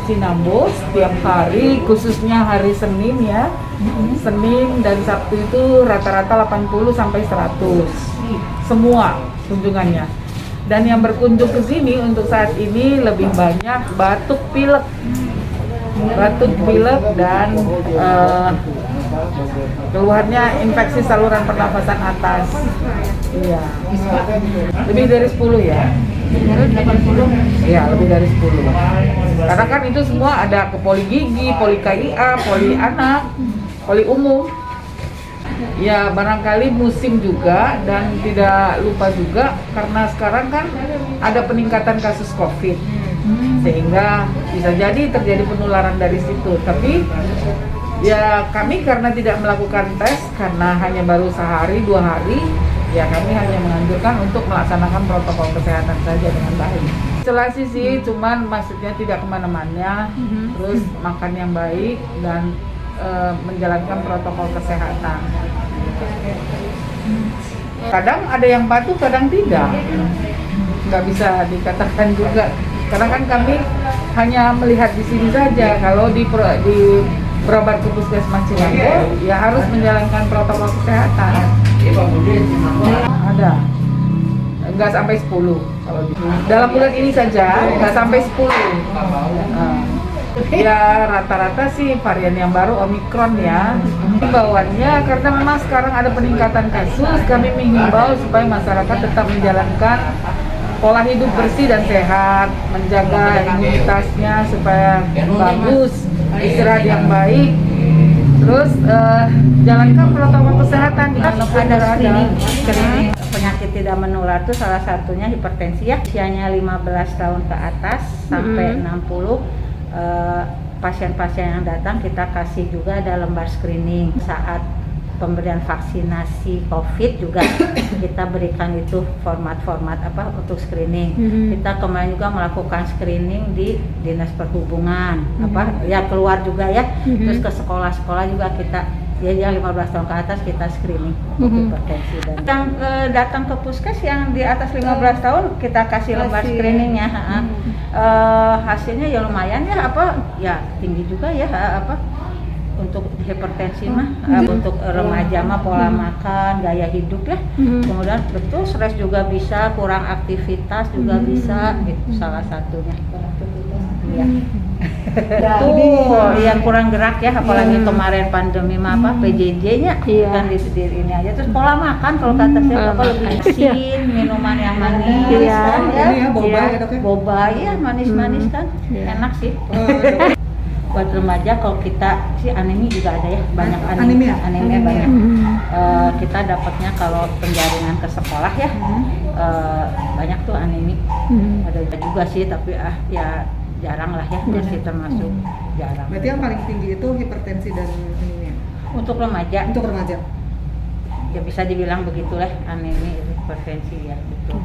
Sinambo setiap hari, khususnya hari Senin ya. Senin dan Sabtu itu rata-rata 80 sampai 100. Semua kunjungannya. Dan yang berkunjung ke sini untuk saat ini lebih banyak batuk pilek. Batuk pilek dan keluarnya infeksi saluran pernafasan atas. Iya. Lebih dari 10 ya. 80. Ya, lebih dari 10. Karena kan itu semua ada ke poli gigi, poli KIA, poli anak, poli umum. Ya, barangkali musim juga dan tidak lupa juga karena sekarang kan ada peningkatan kasus COVID. Sehingga bisa jadi terjadi penularan dari situ. Tapi ya kami karena tidak melakukan tes karena hanya baru sehari 2 hari, ya kami hanya menganjurkan untuk melaksanakan protokol kesehatan saja dengan baik. Isolasi sih, cuman maksudnya tidak kemana-mana, terus makan yang baik dan menjalankan protokol kesehatan. Kadang ada yang patuh, kadang tidak. Nggak bisa dikatakan juga. Karena kan kami hanya melihat di sini saja. Kalau di berobat ke Puskesmas Cilango, ya harus menjalankan protokol kesehatan. Ada. Enggak sampai 10 kalau dalam bulan ini saja enggak sampai 10. Ya rata-rata sih varian yang baru Omikron ya. Himbauannya karena memang sekarang ada peningkatan kasus, kami menghimbau supaya masyarakat tetap menjalankan pola hidup bersih dan sehat, menjaga imunitasnya supaya bagus, istirahat yang baik. Terus jalankan protokol kesehatan. Ada screening penyakit tidak menular itu salah satunya hipertensi ya. Usianya 15 tahun ke atas sampai 60. Pasien-pasien yang datang kita kasih juga ada lembar screening. Saat pemberian vaksinasi COVID juga kita berikan itu format-format apa untuk screening. Kita kemarin juga melakukan screening di Dinas Perhubungan, apa ya keluar juga ya. Terus ke sekolah-sekolah juga kita yang 15 tahun ke atas kita screening hipertensi. Dan yang datang ke puskes yang di atas 15 tahun kita kasih lembar screeningnya. Hasilnya ya lumayan ya, apa ya tinggi juga ya, apa untuk hipertensi mah, untuk remaja mah pola makan, gaya hidup ya. Kemudian betul stres juga bisa, kurang aktivitas juga bisa, itu salah satunya. Iya. Tuh, yang kurang gerak ya, apalagi kemarin pandemi mah apa PJJ-nya kan di ini aja. Terus pola makan kalau kata saya apa lebih asin, minuman yang manis kan ya. Boba ya, manis-manis kan. Enak sih. Buat remaja kalau kita sih anemi juga ada ya, banyak anemia banyak. Kita dapatnya kalau penjaringan ke sekolah ya, banyak tuh anemi. Ada juga sih tapi ya jarang lah ya, masih termasuk jarang. Berarti yang paling tinggi itu hipertensi dan anemia? Untuk remaja. Untuk remaja? Ya bisa dibilang begitulah, anemia, hipertensi ya gitu.